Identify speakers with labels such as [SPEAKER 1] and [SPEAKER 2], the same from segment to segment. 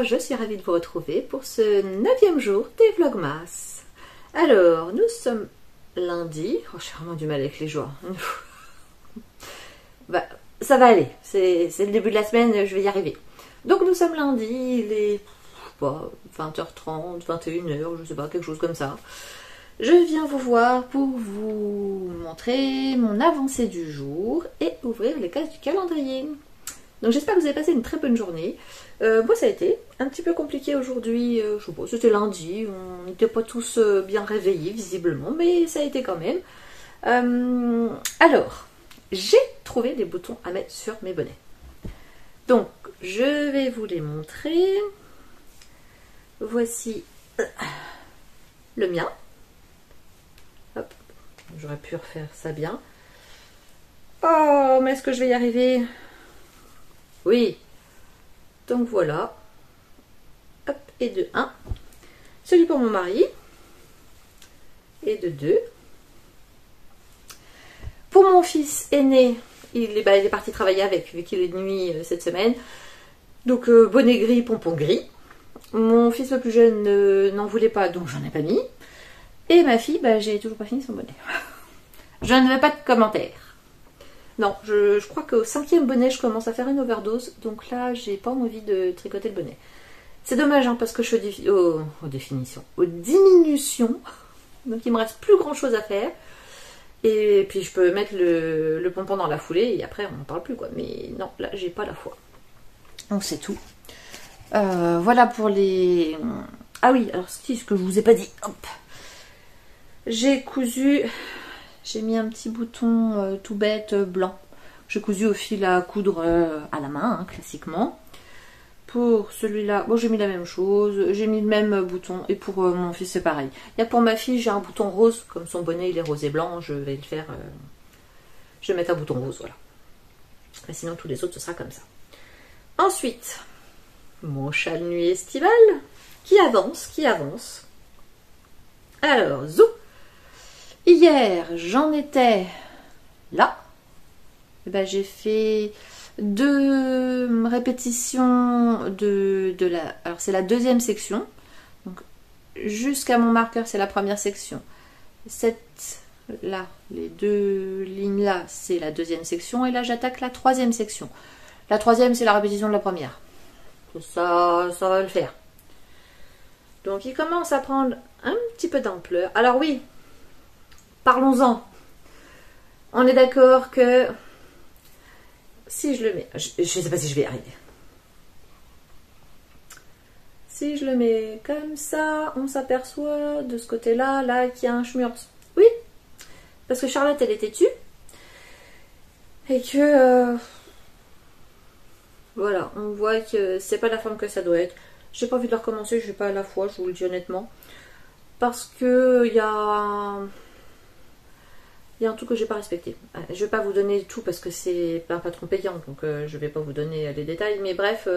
[SPEAKER 1] je suis ravie de vous retrouver pour ce 9e jour des Vlogmas. Alors, nous sommes lundi. Oh, j'ai vraiment du mal avec les jours. Bah, ça va aller. C'est le début de la semaine, je vais y arriver. Donc, nous sommes lundi, il est 20h30, 21h, je sais pas, quelque chose comme ça. Je viens vous voir pour vous montrer mon avancée du jour et ouvrir les cases du calendrier. Donc j'espère que vous avez passé une très bonne journée. Moi ça a été un petit peu compliqué aujourd'hui, je sais pas, c'était lundi, on n'était pas tous bien réveillés visiblement, mais ça a été quand même. Alors, j'ai trouvé des boutons à mettre sur mes bonnets. Donc je vais vous les montrer. Voici le mien. Hop, j'aurais pu refaire ça bien. Oh, mais est-ce que je vais y arriver ? Oui. Donc voilà. Hop, et de 1. Celui pour mon mari. Et de 2. Pour mon fils aîné, il est parti travailler avec, vu qu'il est de nuit cette semaine. Donc bonnet gris, pompon gris. Mon fils le plus jeune n'en voulait pas, donc j'en ai pas mis. Et ma fille, j'ai toujours pas fini son bonnet. Je ne veux pas de commentaires. Non, je crois qu'au 5e bonnet, je commence à faire une overdose. Donc là, j'ai pas envie de tricoter le bonnet. C'est dommage, hein, parce que je suis aux diminutions. Donc il me reste plus grand chose à faire. Et puis je peux mettre le pompon dans la foulée et après on n'en parle plus, quoi. Mais non, là, j'ai pas la foi. Donc c'est tout. Voilà pour les... Ah oui, alors c'est ce que je vous ai pas dit. Hop. J'ai cousu... J'ai mis un petit bouton tout bête blanc. J'ai cousu au fil à coudre à la main, hein, classiquement. Pour celui-là, bon, j'ai mis la même chose. J'ai mis le même bouton. Et pour mon fils, c'est pareil. Il y a pour ma fille, j'ai un bouton rose. Comme son bonnet, il est rose et blanc. Je vais le faire... je vais mettre un bouton rose, voilà. Mais sinon, tous les autres, ce sera comme ça. Ensuite, mon châle nuit estival. Qui avance, qui avance. Alors, zou. Hier, j'en étais là. J'ai fait 2 répétitions de la... Alors, c'est la 2e section. Donc, jusqu'à mon marqueur, c'est la première section. Cette, là, les 2 lignes là, c'est la 2e section. Et là, j'attaque la 3e section. La 3e, c'est la répétition de la première. Ça va le faire. Donc, il commence à prendre un petit peu d'ampleur. Alors oui, parlons-en. On est d'accord que si je le mets... Je ne sais pas si je vais y arriver. Si je le mets comme ça, on s'aperçoit de ce côté-là, là, qu'il y a un schmurz. Oui, parce que Charlotte, elle est têtue. Et que... voilà, on voit que c'est pas la forme que ça doit être. J'ai pas envie de le recommencer, je n'ai pas à la fois, je vous le dis honnêtement. Parce que il y a un truc que j'ai pas respecté. Je vais pas vous donner tout parce que c'est un patron payant, donc je vais pas vous donner les détails. Mais bref,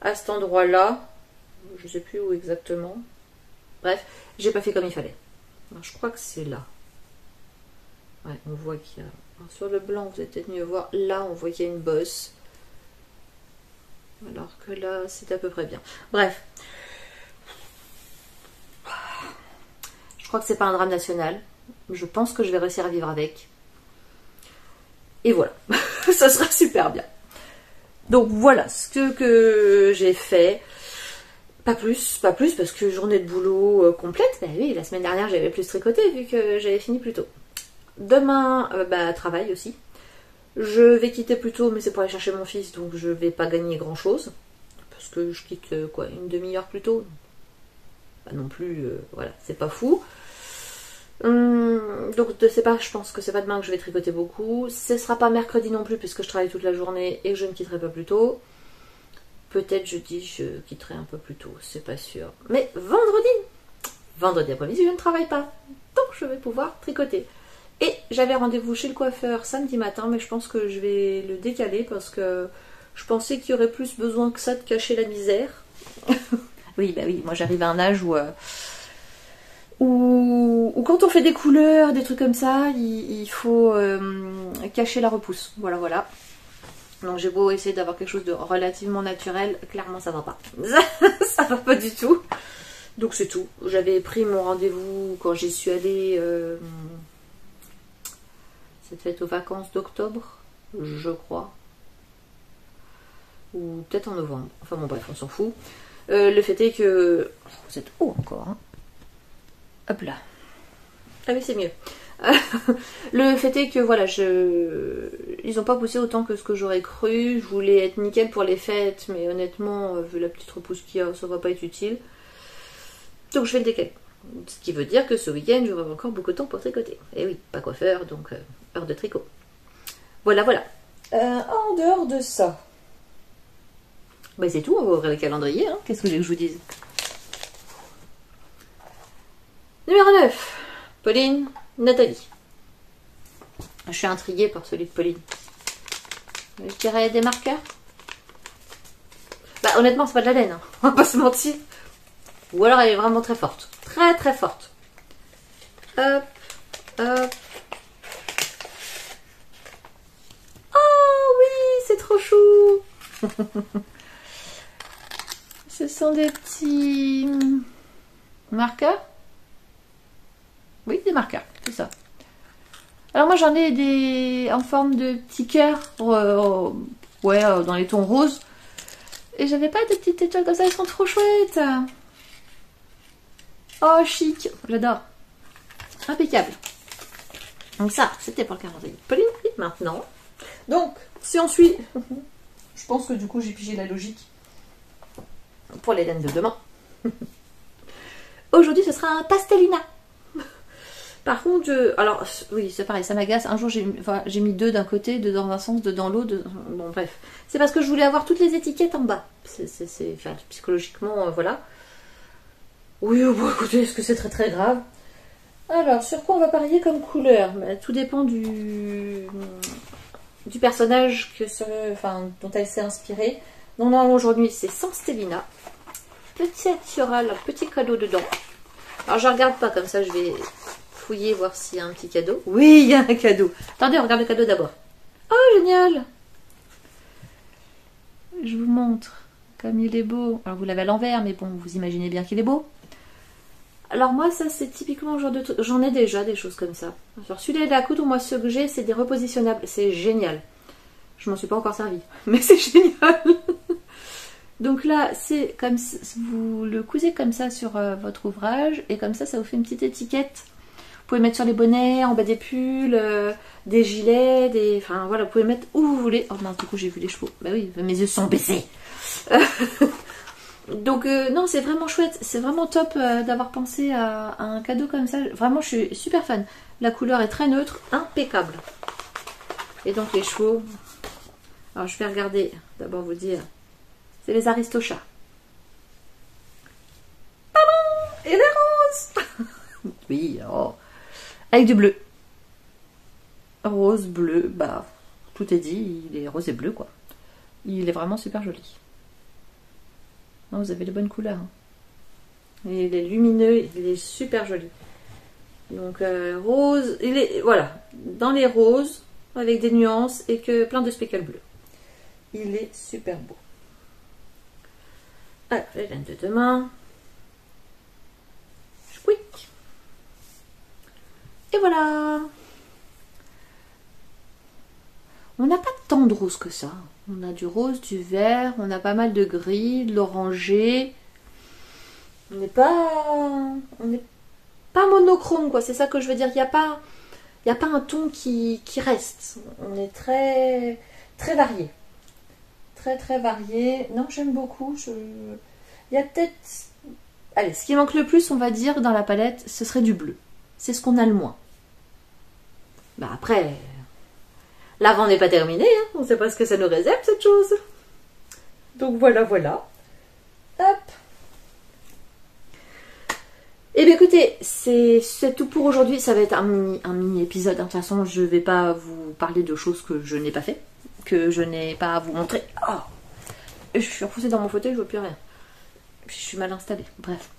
[SPEAKER 1] à cet endroit-là, je sais plus où exactement. Bref, j'ai pas fait comme il fallait. Alors, je crois que c'est là. Ouais, on voit qu'il y a... Alors, sur le blanc, vous allez peut-être mieux voir. Là, on voit qu'il y a une bosse. Alors que là, c'est à peu près bien. Bref. Je crois que c'est pas un drame national. Je pense que je vais réussir à vivre avec. Et voilà. Ça sera super bien. Donc voilà ce que j'ai fait. Pas plus, parce que journée de boulot complète. Ben oui, la semaine dernière, j'avais plus tricoté vu que j'avais fini plus tôt. Demain, travail aussi. Je vais quitter plus tôt, mais c'est pour aller chercher mon fils, donc je vais pas gagner grand chose. Parce que je quitte une demi-heure plus tôt. Pas non plus, voilà, c'est pas fou. Donc je pense que c'est pas demain que je vais tricoter beaucoup. Ce sera pas mercredi non plus, puisque je travaille toute la journée et que je ne quitterai pas plus tôt. Peut-être jeudi, je quitterai un peu plus tôt, c'est pas sûr. Mais vendredi après-midi, je ne travaille pas. Donc je vais pouvoir tricoter. Et j'avais rendez-vous chez le coiffeur samedi matin, mais je pense que je vais le décaler parce que je pensais qu'il y aurait plus besoin que ça de cacher la misère. Oui, moi j'arrive à un âge où quand on fait des couleurs, des trucs comme ça, il faut cacher la repousse. Voilà. Donc j'ai beau essayer d'avoir quelque chose de relativement naturel, clairement ça va pas. Ça va pas du tout. Donc c'est tout. J'avais pris mon rendez-vous quand j'y suis allée. Cette fête aux vacances d'octobre, je crois. Ou peut-être en novembre. Enfin bon bref, on s'en fout. Le fait est que... Vous êtes haut encore. Hein. Hop là. Ah oui, c'est mieux. Le fait est que voilà, ils n'ont pas poussé autant que ce que j'aurais cru. Je voulais être nickel pour les fêtes, mais honnêtement, vu la petite repousse qu'il y a, ça va pas être utile. Donc je vais le décaler. Ce qui veut dire que ce week-end, j'aurai encore beaucoup de temps pour tricoter. Et oui, pas coiffeur, donc heure de tricot. Voilà, voilà. En dehors de ça, bah c'est tout, on va ouvrir le calendrier. Hein. Qu'est-ce que j'ai que je vous dise? Numéro 9, Pauline, Nathalie. Je suis intriguée par celui de Pauline. Je dirais des marqueurs. Bah honnêtement, c'est pas de la laine, hein. On va pas se mentir. Ou alors elle est vraiment très forte. Très très forte. Hop, hop. Oh oui, c'est trop chou. Ce sont des petits marqueurs. Oui, des marqueurs, c'est ça. Alors moi j'en ai des en forme de petits cœurs, dans les tons roses. Et j'avais pas de petites étoiles comme ça, elles sont trop chouettes. Oh chic, j'adore. Impeccable. Donc ça, c'était pour le calendrier. Pauline, maintenant. Donc, si on suit, je pense que du coup j'ai pigé la logique pour les laines de demain. Aujourd'hui ce sera un pastelina. Par contre, alors oui, c'est pareil, ça m'agace. Un jour, j'ai mis deux d'un côté, deux dans un sens, deux dans l'autre. Bon, bref. C'est parce que je voulais avoir toutes les étiquettes en bas. Enfin, psychologiquement, voilà. Oui, bon, écoutez, est-ce que c'est très très grave? Alors, sur quoi on va parier comme couleur? Tout dépend du personnage dont elle s'est inspirée. Donc, normalement, aujourd'hui, c'est sans Stellina. Petit Atioral, un petit cadeau dedans. Alors, je regarde pas comme ça, je vais fouiller, voir s'il y a un petit cadeau. Oui, il y a un cadeau. Attendez, on regarde le cadeau d'abord. Oh, génial! Je vous montre comme il est beau. Alors, vous l'avez à l'envers, mais bon, vous imaginez bien qu'il est beau. Alors, moi, ça, c'est typiquement le genre de truc. J'en ai déjà des choses comme ça. Alors, celui-là à coudre, moi, ce que j'ai, c'est des repositionnables. C'est génial. Je m'en suis pas encore servi, mais c'est génial. Donc là, c'est comme vous le cousez comme ça sur votre ouvrage, et comme ça vous fait une petite étiquette. Vous pouvez mettre sur les bonnets, en bas des pulls, des gilets, enfin voilà, vous pouvez mettre où vous voulez. Oh mince, du coup j'ai vu les chevaux. Bah oui, mes yeux sont baissés. Donc non, c'est vraiment chouette, c'est vraiment top d'avoir pensé à un cadeau comme ça. Vraiment, je suis super fan. La couleur est très neutre, impeccable. Et donc les chevaux. Alors je vais regarder, d'abord vous dire. C'est les Aristochats. Pardon! Et les roses! Oui, oh. Avec du bleu. Rose, bleu, bah, tout est dit, il est rose et bleu, quoi. Il est vraiment super joli. Non, vous avez les bonnes couleurs. Hein. Il est lumineux, il est super joli. Donc, rose, il est, voilà, dans les roses, avec des nuances et que plein de spécules bleues. Il est super beau. Alors, les laines de demain. Squeak. Et voilà. On n'a pas tant de rose que ça. On a du rose, du vert, on a pas mal de gris, de l'orangé. On n'est pas monochrome, quoi. C'est ça que je veux dire. Il n'y a pas un ton qui reste. On est très, très varié. Très, très varié. Non, j'aime beaucoup. Il y a peut-être... Allez, ce qui manque le plus, on va dire, dans la palette, ce serait du bleu. C'est ce qu'on a le moins. Bah après... L'avant n'est pas terminé, hein. On ne sait pas ce que ça nous réserve, cette chose. Donc voilà, voilà. Hop. Et bien écoutez, c'est tout pour aujourd'hui. Ça va être un mini épisode. De toute façon, je ne vais pas vous parler de choses que je n'ai pas fait, que je n'ai pas à vous montrer. Oh, je suis repoussée dans mon fauteuil, je ne vois plus rien. Je suis mal installée. Bref.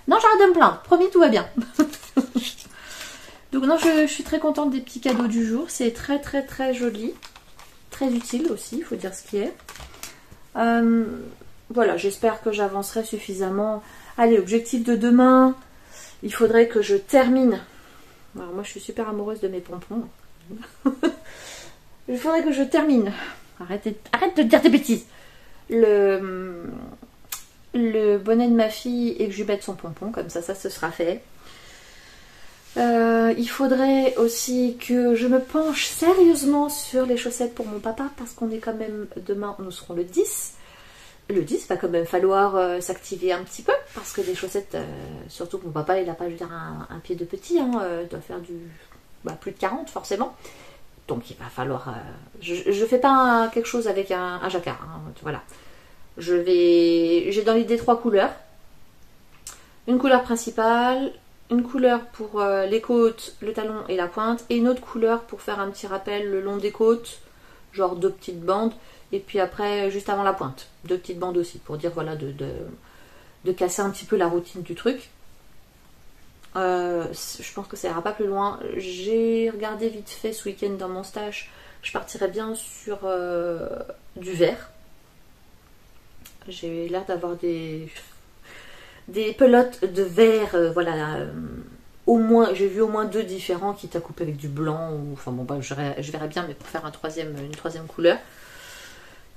[SPEAKER 1] Non, j'arrête de me plaindre. Promis, tout va bien. Donc non, je suis très contente des petits cadeaux du jour. C'est très très très joli. très utile aussi, il faut dire ce qui est. Voilà, j'espère que j'avancerai suffisamment. Allez, objectif de demain, il faudrait que je termine. Alors moi je suis super amoureuse de mes pompons. Il faudrait que je termine. Arrête de dire des bêtises. Le bonnet de ma fille et que je lui mette son pompon, comme ça ce sera fait. Il faudrait aussi que je me penche sérieusement sur les chaussettes pour mon papa, parce qu'on est quand même, demain nous serons le 10. Le 10, va quand même falloir s'activer un petit peu, parce que les chaussettes, surtout que mon papa il n'a pas, je veux dire, un pied de petit, hein, il doit faire plus de 40 forcément. Donc il va falloir... je fais pas quelque chose avec un jacquard, hein, voilà. J'ai dans l'idée 3 couleurs. Une couleur principale, une couleur pour les côtes, le talon et la pointe, et une autre couleur pour faire un petit rappel le long des côtes, genre 2 petites bandes, et puis après juste avant la pointe, 2 petites bandes aussi, pour dire voilà de casser un petit peu la routine du truc. Je pense que ça ira pas plus loin. J'ai regardé vite fait ce week-end dans mon stash, je partirais bien sur du vert. J'ai l'air d'avoir des pelotes de verre, voilà. Au moins, j'ai vu au moins 2 différents, quitte à couper avec du blanc, ou enfin bon, je verrai bien, mais pour faire une troisième couleur.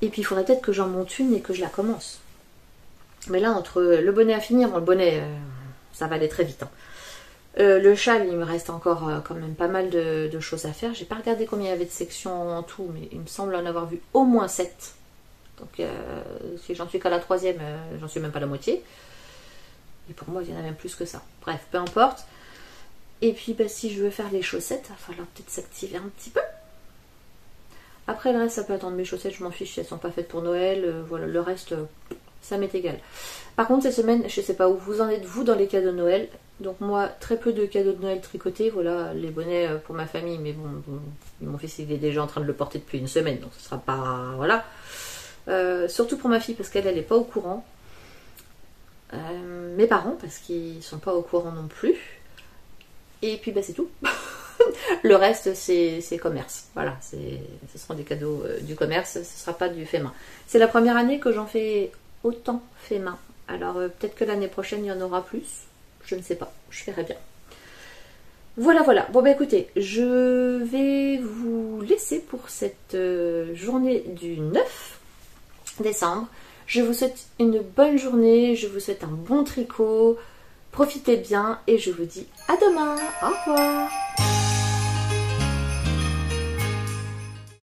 [SPEAKER 1] Et puis il faudrait peut-être que j'en monte une et que je la commence. Mais là, entre le bonnet à finir, bon, le bonnet, ça va aller très vite. Hein. Le châle, il me reste encore quand même pas mal de choses à faire. J'ai pas regardé combien il y avait de sections en tout, mais il me semble en avoir vu au moins 7. Donc si j'en suis qu'à la 3e, j'en suis même pas à la moitié. Et pour moi, il y en a même plus que ça. Bref, peu importe. Et puis, si je veux faire les chaussettes, il va falloir peut-être s'activer un petit peu. Après, le reste, ça peut attendre. Mes chaussettes, je m'en fiche. Elles sont pas faites pour Noël. Voilà, le reste, ça m'est égal. Par contre, cette semaine, je sais pas où vous en êtes, vous, dans les cadeaux de Noël. Donc moi, très peu de cadeaux de Noël tricotés. Voilà, les bonnets pour ma famille. Mais bon, mon fils, il est déjà en train de le porter depuis une semaine. Donc, ce sera pas... Voilà. Surtout pour ma fille, parce qu'elle n'est pas au courant. Mes parents, parce qu'ils sont pas au courant non plus. Et puis c'est tout. Le reste c'est commerce. Voilà, ce seront des cadeaux du commerce, ce sera pas du fait main. C'est la première année que j'en fais autant fait main. Alors peut-être que l'année prochaine il y en aura plus. Je ne sais pas, je verrai bien. Voilà. Bon écoutez, je vais vous laisser pour cette journée du 9 décembre. Je vous souhaite une bonne journée, je vous souhaite un bon tricot, profitez bien et je vous dis à demain, au revoir.